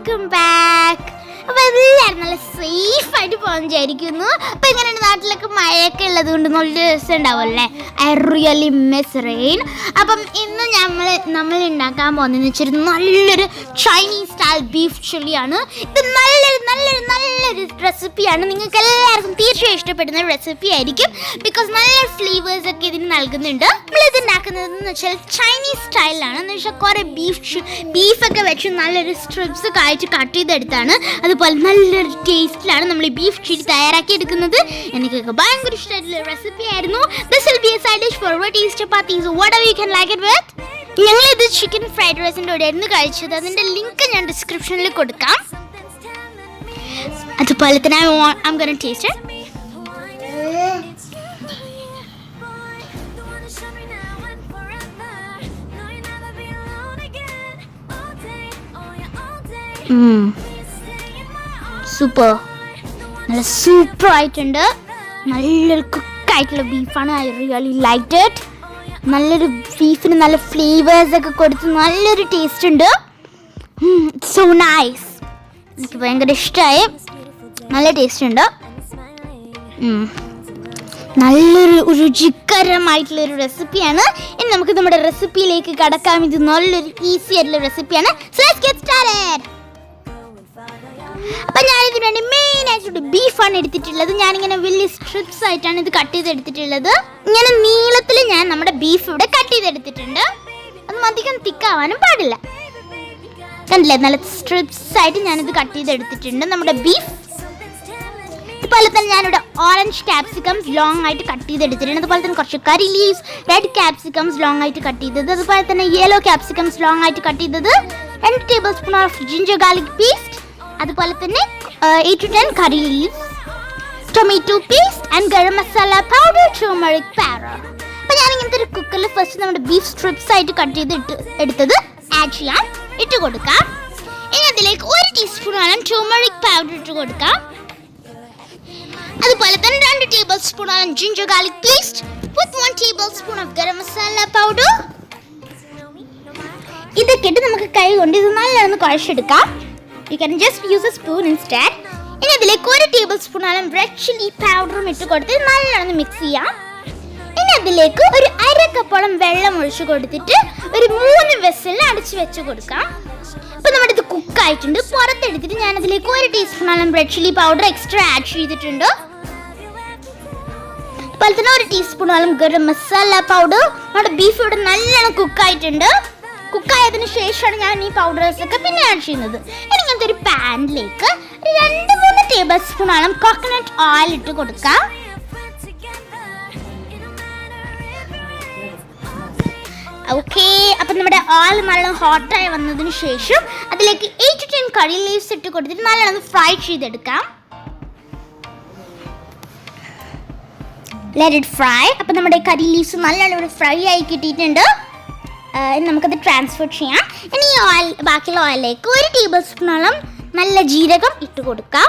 Welcome back. അപ്പോൾ എല്ലാവരും നല്ല സേഫായിട്ട് പോകാൻ വിചാരിക്കുന്നു. അപ്പോൾ ഇങ്ങനെ നാട്ടിലൊക്കെ മഴയൊക്കെ ഉള്ളത് കൊണ്ട് നല്ല രസം ഉണ്ടാവുമല്ലേ. I really miss rain. അപ്പം ഇന്ന് നമ്മൾ ഉണ്ടാക്കാൻ പോകുന്നതെന്ന് വെച്ചാൽ നല്ലൊരു ചൈനീസ് സ്റ്റൈൽ ബീഫ് ചില്ലിയാണ്. ഇത് നല്ലൊരു റെസിപ്പിയാണ്. നിങ്ങൾക്ക് എല്ലാവർക്കും തീർച്ചയായും ഇഷ്ടപ്പെടുന്ന റെസിപ്പി ആയിരിക്കും. ബിക്കോസ് നല്ല ഫ്ലേവേഴ്സ് ഒക്കെ ഇതിന് നൽകുന്നുണ്ട്. നമ്മളിത് ഉണ്ടാക്കുന്നതെന്ന് വെച്ചാൽ ചൈനീസ് സ്റ്റൈലിലാണ്. എന്ന് വെച്ചാൽ കുറേ ബീഫൊക്കെ വെച്ച് നല്ലൊരു സ്ട്രിപ്സ് ഒക്കെ ആയിട്ട് കട്ട് ചെയ്തെടുത്താണ്. അതുപോലെ നല്ലൊരു ടേസ്റ്റിലാണ് നമ്മൾ ഈ ബീഫ് ചില്ലി തയ്യാറാക്കി എടുക്കുന്നത്. എനിക്കൊക്കെ ഭയങ്കര ഇഷ്ടമായിട്ടുള്ള റെസിപ്പി ആയിരുന്നു. This will be a side dish for Verity chapatis. whatever you can like it with. ഞങ്ങളിത് ചിക്കൻ ഫ്രൈഡ് റൈസിൻ്റെ കൂടെയായിരുന്നു കഴിച്ചത്. അതിൻ്റെ ലിങ്ക് ഞാൻ ഡിസ്ക്രിപ്ഷനിൽ കൊടുക്കാം. അതുപോലെ തന്നെ I'm gonna taste it. Super, നല്ല സൂപ്പർ ആയിട്ടുണ്ട്. നല്ലൊരു കുക്കായിട്ടുള്ള ബീഫാണ്. I really like it. നല്ലൊരു ബീഫിന് നല്ല ഫ്ലേവേഴ്സ് ഒക്കെ കൊടുത്ത് നല്ലൊരു ടേസ്റ്റ് ഉണ്ട്. So nice. എനിക്ക് ഭയങ്കര ഇഷ്ടമായി. നല്ല ടേസ്റ്റ് ഉണ്ട്. നല്ലൊരു രുചികരമായിട്ടുള്ളൊരു റെസിപ്പിയാണ്. ഇനി നമുക്ക് നമ്മുടെ റെസിപ്പിയിലേക്ക് കടക്കാം. ഇത് നല്ലൊരു ഈസി ആയിട്ടുള്ള റെസിപ്പിയാണ്. So let's get started. അപ്പം ഞാനിതിന് വേണ്ടി മെയിനായിട്ട് ബീഫാണ് എടുത്തിട്ടുള്ളത്. ഞാനിങ്ങനെ വലിയ സ്ട്രിപ്സ് ആയിട്ടാണ് ഇത് കട്ട് ചെയ്തെടുത്തിട്ടുള്ളത്. ഇങ്ങനെ നീളത്തിൽ ഞാൻ നമ്മുടെ ബീഫ് ഇവിടെ കട്ട് ചെയ്തെടുത്തിട്ടുണ്ട്. അതൊന്നും അധികം തിക്കാവാനും പാടില്ല. കണ്ടില്ലേ, നല്ല സ്ട്രിപ്സ് ആയിട്ട് ഞാനിത് കട്ട് ചെയ്തെടുത്തിട്ടുണ്ട് നമ്മുടെ ബീഫ്. അതുപോലെ തന്നെ ഞാനിവിടെ ഓറഞ്ച് ക്യാപ്സിക്കംസ് ലോങ് ആയിട്ട് കട്ട് ചെയ്തെടുത്തിട്ടുണ്ട്. അതുപോലെ തന്നെ കുറച്ച് കറി ലീവ്സ്, റെഡ് ക്യാപ്സിക്കംസ് ലോങ് ആയിട്ട് കട്ട് ചെയ്തത്, അതുപോലെ തന്നെ യെല്ലോ ക്യാപ്സിക്കംസ് ലോങ് ആയിട്ട് കട്ട് ചെയ്തത്, 2 table spoon of ginger garlic paste, അതുപോലെ തന്നെ 8 to 10 curry leaves, tomato paste and garam masala powder, turmeric powder. അപ്പോൾ ഞാൻ ഇങ്ങനത്തെ ഒരു കുക്കറിൽ ഫസ്റ്റ് നമ്മുടെ ബീഫ് സ്ട്രിപ്സ് ആയിട്ട് കട്ട് ചെയ്ത് എടുത്തത് ആഡ് ചെയ്യാം, ഇട്ട് കൊടുക്കാം. ഇനി അതിലേക്ക് 1 ടീസ്പൂണോളം ടർമറിക് പൗഡർ ഇട്ട് കൊടുക്കാം. അതുപോലെ തന്നെ 2 ടേബിൾ സ്പൂണോളം ginger garlic paste with 1 table spoon of garam masala powder. ഇതൊക്കെ ഇട്ട് നമുക്ക് കൈ കൊണ്ട് ഇത് നല്ലോണം കുഴച്ചെടുക്കാം. You can just use a spoon instead. ഇനി അതിലേക്ക് 1 ടേബിൾ സ്പൂണോളം റെഡ് ചില്ലി പൗഡറും ഇട്ട് കൊടുത്ത് നല്ലോണം മിക്സ് ചെയ്യാം. ഇനി അതിലേക്ക് ഒരു 1/2 കപ്പോളം വെള്ളം ഒഴിച്ച് കൊടുത്തിട്ട് ഒരു 3 വിസിൽ അടച്ച് വെച്ച് കൊടുക്കാം. അപ്പോൾ നമ്മുടെ ഇത് കുക്കായിട്ടുണ്ട്. പുറത്തെടുത്തിട്ട് ഞാൻ അതിലേക്ക് 1 ടീസ്പൂണോളം red chilli powder extra add ചെയ്തിട്ടുണ്ട്. അതുപോലെ തന്നെ 1 ടീസ്പൂണോളം ഗരം മസാല പൗഡർ. നമ്മുടെ ബീഫ് ഇവിടെ നല്ലോണം കുക്കായിട്ടുണ്ട്. കുക്കായതിനു ശേഷമാണ് ഞാൻ ഈ പൗഡേഴ്സ് ഒക്കെ പിന്നെ ആഡ് ചെയ്യുന്നത്. ഇനി ഇങ്ങനത്തെ ഒരു പാനിലേക്ക് 2-3 ടേബിൾ സ്പൂണോളം കോക്കനട്ട് ഓയിൽ ഇട്ട് കൊടുക്കാം. ഓക്കെ, അപ്പം നമ്മുടെ ഓയിൽ നല്ല ഹോട്ടായി വന്നതിന് ശേഷം അതിലേക്ക് 8 to 10 കറി ലീവ്സ് ഇട്ട് കൊടുത്തിട്ട് നല്ലോണം ഫ്രൈ ചെയ്തെടുക്കാം. Let it fry. അപ്പം നമ്മുടെ കറി ലീവ്സ് നല്ലോണം ഇവിടെ ഫ്രൈ ആയി കിട്ടിയിട്ടുണ്ട്. നമുക്കത് ട്രാൻസ്ഫർ ചെയ്യാം. ഇനി ഈ ഓയിൽ, ബാക്കിയുള്ള ഓയിലേക്ക് 1 ടേബിൾ സ്പൂണോളം നല്ല ജീരകം ഇട്ട് കൊടുക്കാം,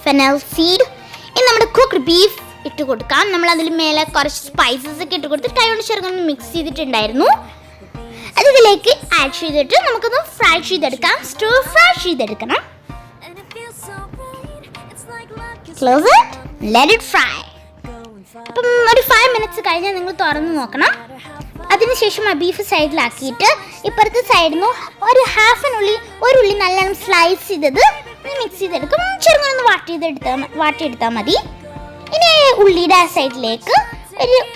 ഫെനൽ സീഡ്. ഇനി നമ്മുടെ കുക്ക്ഡ് ബീഫ് ഇട്ട് കൊടുക്കാം. നമ്മൾ അതിൽ മേലെ കുറച്ച് സ്പൈസസ് ഒക്കെ ഇട്ട് കൊടുത്ത് കൈ കൊണ്ട് ചെറുങ്ങനെ മിക്സ് ചെയ്തിട്ടുണ്ടായിരുന്നു. അത് ഇതിലേക്ക് ആഡ് ചെയ്തിട്ട് നമുക്കൊന്ന് ഫ്രൈ ചെയ്തെടുക്കാം. സ്റ്റർ ഫ്രൈ ചെയ്തെടുക്കണം. Close it, let it fry. അപ്പം ഒരു 5 മിനിറ്റ്സ് കഴിഞ്ഞാൽ നിങ്ങൾ തുറന്ന് നോക്കണം. അതിനുശേഷം ആ ബീഫ് സൈഡിലാക്കിയിട്ട് ഇപ്പുറത്തെ സൈഡിൽ നിന്ന് ഒരു ഒരു ഉള്ളി നല്ലോണം സ്ലൈസ് ചെയ്തത് മിക്സ് ചെയ്തെടുക്കും. ചെറുങ്ങനെ വാട്ടിയെടുത്താൽ മതി. ഇനി ഉള്ളിയുടെ ആ സൈഡിലേക്ക്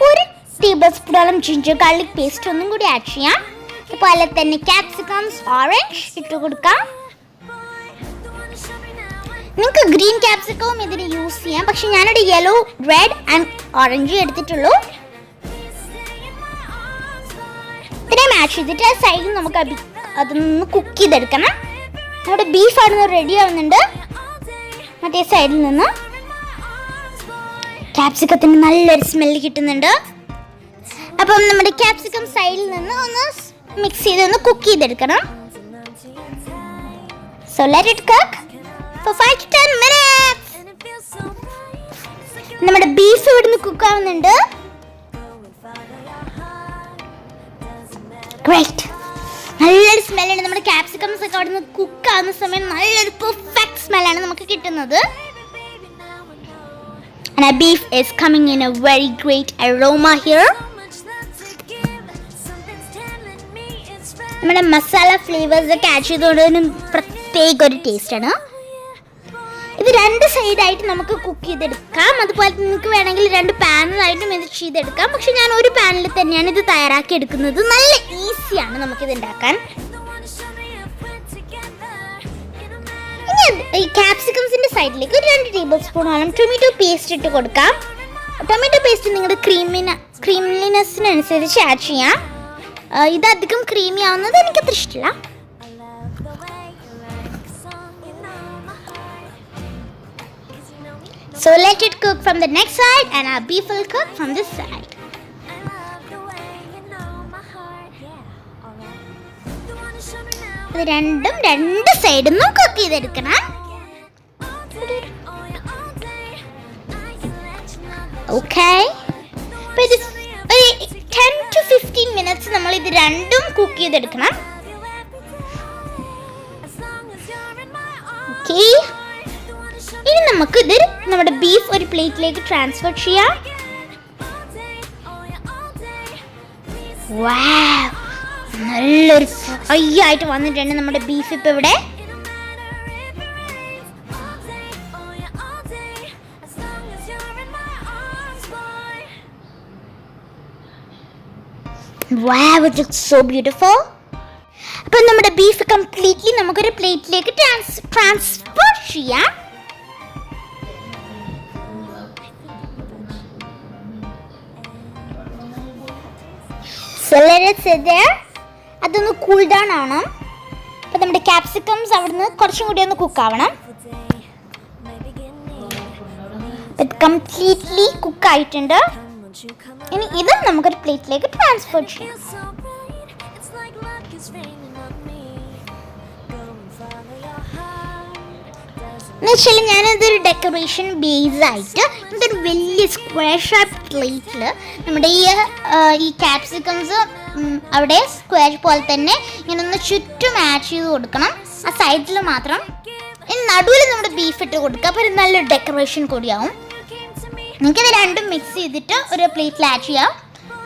ഒരു ടേബിൾ സ്പൂണോളം ജിഞ്ചർ ഗാർലിക് പേസ്റ്റ് ഒന്നും കൂടി ആഡ് ചെയ്യാം. അതുപോലെ തന്നെ ക്യാപ്സിക്കംസ് ഓറഞ്ച് ഇട്ട് കൊടുക്കാം. നിങ്ങൾക്ക് ഗ്രീൻ ക്യാപ്സിക്കവും ഇതിന് യൂസ് ചെയ്യാം. പക്ഷെ ഞാനിവിടെ യെല്ലോ, റെഡ് ആൻഡ് ഓറഞ്ച് എടുത്തിട്ടുള്ളൂ. ഇത്രയും ആഡ് ചെയ്തിട്ട് ആ സൈഡിൽ നമുക്ക് അതൊന്ന് കുക്ക് ചെയ്തെടുക്കണം. നമ്മുടെ ബീഫ് അവിടെ റെഡി ആവുന്നുണ്ട്. മറ്റേ സൈഡിൽ നിന്ന് ക്യാപ്സിക്കത്തിന് നല്ലൊരു സ്മെല്ല് കിട്ടുന്നുണ്ട്. അപ്പം നമ്മുടെ ക്യാപ്സിക്കം സൈഡിൽ നിന്ന് ഒന്ന് മിക്സ് ചെയ്തൊന്ന് കുക്ക് ചെയ്തെടുക്കണം. So let it cook for 5 to 10 minutes. നമ്മുടെ ബീഫ് ഇവിടുന്ന് കുക്ക് ആവുന്നുണ്ട്. ഗ്രേറ്റ്, നല്ലൊരു സ്മെല്ലുണ്ട്. നമ്മുടെ ക്യാപ്സിക്കംസ് ഒക്കെ അവിടെ നിന്ന് കുക്കാകുന്ന സമയം നല്ലൊരു പെർഫെക്റ്റ് സ്മെല്ലാണ് നമുക്ക് കിട്ടുന്നത്. And our beef is coming in a very great aroma here. നമ്മുടെ മസാല ഫ്ലേവേഴ്സ് ഒക്കെ ആഡ് ചെയ്തുകൊണ്ട് പ്രത്യേക ഒരു ടേസ്റ്റാണ്. ഇത് 2 സൈഡായിട്ട് നമുക്ക് കുക്ക് ചെയ്തെടുക്കാം. അതുപോലെ നിങ്ങൾക്ക് വേണമെങ്കിൽ 2 പാനിലായിട്ടും ഇത് ചെയ്തെടുക്കാം. പക്ഷെ ഞാൻ ഒരു പാനിൽ തന്നെയാണ് ഇത് തയ്യാറാക്കി എടുക്കുന്നത്. നല്ല ഈസിയാണ് നമുക്കിത് ഉണ്ടാക്കാൻ. ഇനി ഈ ക്യാപ്സിക്കംസിൻ്റെ സൈഡിലേക്ക് ഒരു 2 ടേബിൾ സ്പൂണോളം ടൊമാറ്റോ പേസ്റ്റ് ഇട്ട് കൊടുക്കാം. ടൊമാറ്റോ പേസ്റ്റ് നിങ്ങളുടെ ക്രീമിനെസ്സിനനുസരിച്ച് ആഡ് ചെയ്യാം. ഇതധികം ക്രീമി ആവുന്നത് എനിക്കത്ര ഇഷ്ടമില്ല. So let it cook from the next side and our beef will cook from this side. ഇത് രണ്ടും 2 സൈഡിൽ നിന്നും കുക്ക് ചെയ്തെടുക്കണം. ഓക്കെ, അപ്പോൾ ഇത് 10 to 15 minutes നമ്മൾ ഇത് രണ്ടും കുക്ക് ചെയ്തെടുക്കണം. ഓക്കെ, ഇനി നമുക്ക് ഇത് നമ്മുടെ ബീഫ് ഒരു പ്ലേറ്റിലേക്ക് ട്രാൻസ്ഫർ ചെയ്യാം. വാവ്, നല്ലൊരു ഫ്രൈ ആയിട്ട് വന്നിട്ടുണ്ട് നമ്മുടെ ബീഫ് ഇപ്പം ഇവിടെ. Wow, it looks so beautiful. അപ്പോൾ നമ്മുടെ ബീഫ് കംപ്ലീറ്റ്ലി നമുക്കൊരു പ്ലേറ്റിലേക്ക് ട്രാൻസ്ഫർ ചെയ്യാം. So let it sit there. അതൊന്ന് കൂൾ ഡൗൺ ആവണം. അപ്പോൾ നമ്മുടെ ക്യാപ്സിക്കംസ് അവിടുന്ന് കുറച്ചും കൂടി ഒന്ന് കുക്ക് ആവണം. ഇത് കംപ്ലീറ്റ്ലി കുക്ക് ആയിട്ടുണ്ട്. ഇനി ഇത് നമുക്കൊരു പ്ലേറ്റിലേക്ക് ട്രാൻസ്ഫർ ചെയ്യാം. എന്നുവെച്ചാൽ ഞാനതൊരു ഡെക്കറേഷൻ ബേസ് ആയിട്ട് ഇതൊരു വലിയ സ്ക്വയർ ഷേപ്പ് പ്ലേറ്റിൽ നമ്മുടെ ഈ ക്യാപ്സിക്കംസ് അവിടെ സ്ക്വയർ പോലെ തന്നെ ഇങ്ങനെ ഒന്ന് ചുറ്റും ആഡ് ചെയ്ത് കൊടുക്കണം. ആ സൈഡിൽ മാത്രം. ഇനി നടുവിൽ നമ്മുടെ ബീഫ് ഇട്ട് കൊടുക്കുക. അപ്പോൾ ഒരു നല്ലൊരു ഡെക്കറേഷൻ കൂടിയാവും. നിങ്ങൾക്കിത് രണ്ടും മിക്സ് ചെയ്തിട്ട് ഒരു പ്ലേറ്റിൽ ആഡ് ചെയ്യാം.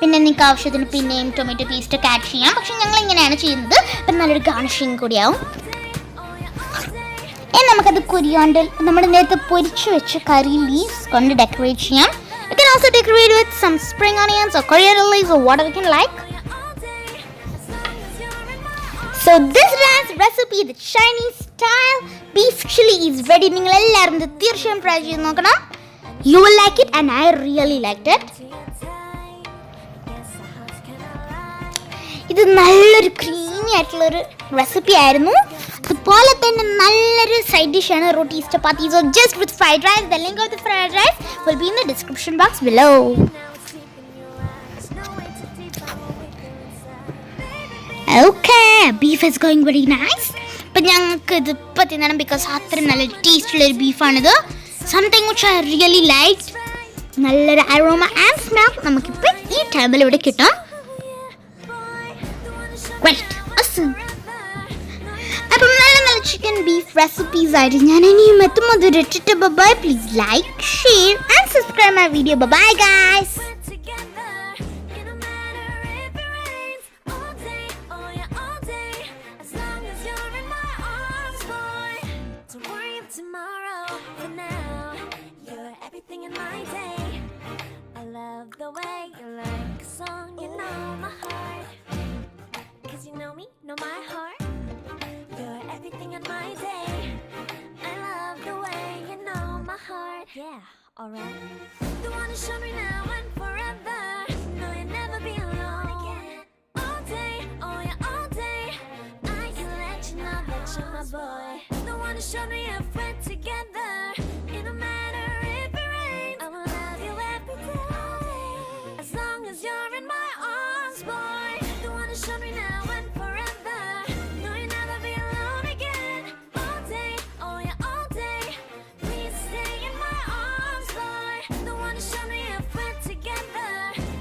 പിന്നെ നിങ്ങൾക്ക് ആവശ്യത്തിന് പിന്നെയും ടൊമാറ്റോ പേസ്റ്റൊക്കെ ആഡ് ചെയ്യാം. പക്ഷെ ഞങ്ങൾ ഇങ്ങനെയാണ് ചെയ്യുന്നത്. അപ്പം നല്ലൊരു ഗാർണിഷിങ് കൂടിയാവും. ഇനി നമുക്കത് കൊരിയാണ്ടർ നമ്മുടെ നേരത്തെ പൊരിച്ച് വെച്ച് കറി ലീവ്സ് കൊണ്ട് ഡെക്കറേറ്റ് ചെയ്യാം. You can also decorate with some spring onions or coriander leaves or whatever you can like. So this recipe, the Chinese style beef chili is ready. നിങ്ങൾ എല്ലാവരും ഇത് തീർച്ചയായും ട്രൈ ചെയ്ത് നോക്കണം. You will like it and I really liked it. ഇത് നല്ലൊരു creamy ആയിട്ടുള്ളൊരു recipe ആയിരുന്നു. അതുപോലെ തന്നെ നല്ലൊരു സൈഡ് ഡിഷാണ് rotis chapatis or just with fried rice. The link of the fried rice will be in the description box below. Okay, beef is going very nice. അപ്പം ഞങ്ങൾക്ക് ഇത് ഇപ്പം തിന്നണം ബിക്കോസ് അത്ര നല്ല ടേസ്റ്റുള്ളൊരു ബീഫാണിത്. Something which I really liked. നല്ലൊരു aroma and smell നമുക്കിപ്പോൾ ഈ ടൈമിൽ ഇവിടെ കിട്ടും. Great, awesome. അപ്പം നല്ല നല്ല ചിക്കൻ ബീഫ് റെസിപ്പീസ് ആയിട്ട് ഞാൻ ഇനിയും എത്തുമ്പോൾ ഇട്ടിട്ട് bye. Please like, share and subscribe my video. Bye guys. Tomorrow, for now, you're everything in my day. I love the way you like a song, you know my heart. 'Cause you know me, know my heart. You're everything in my day. I love the way you know my heart. Yeah, alright. You wanna show me now and forever. No, you'll never be alone again. All day, oh yeah, all day. I can let you know that you're my boy. Don't wanna show me if we're together. It don't matter if it rains. I will love you every day. As long as you're in my arms, boy. Don't wanna show me now.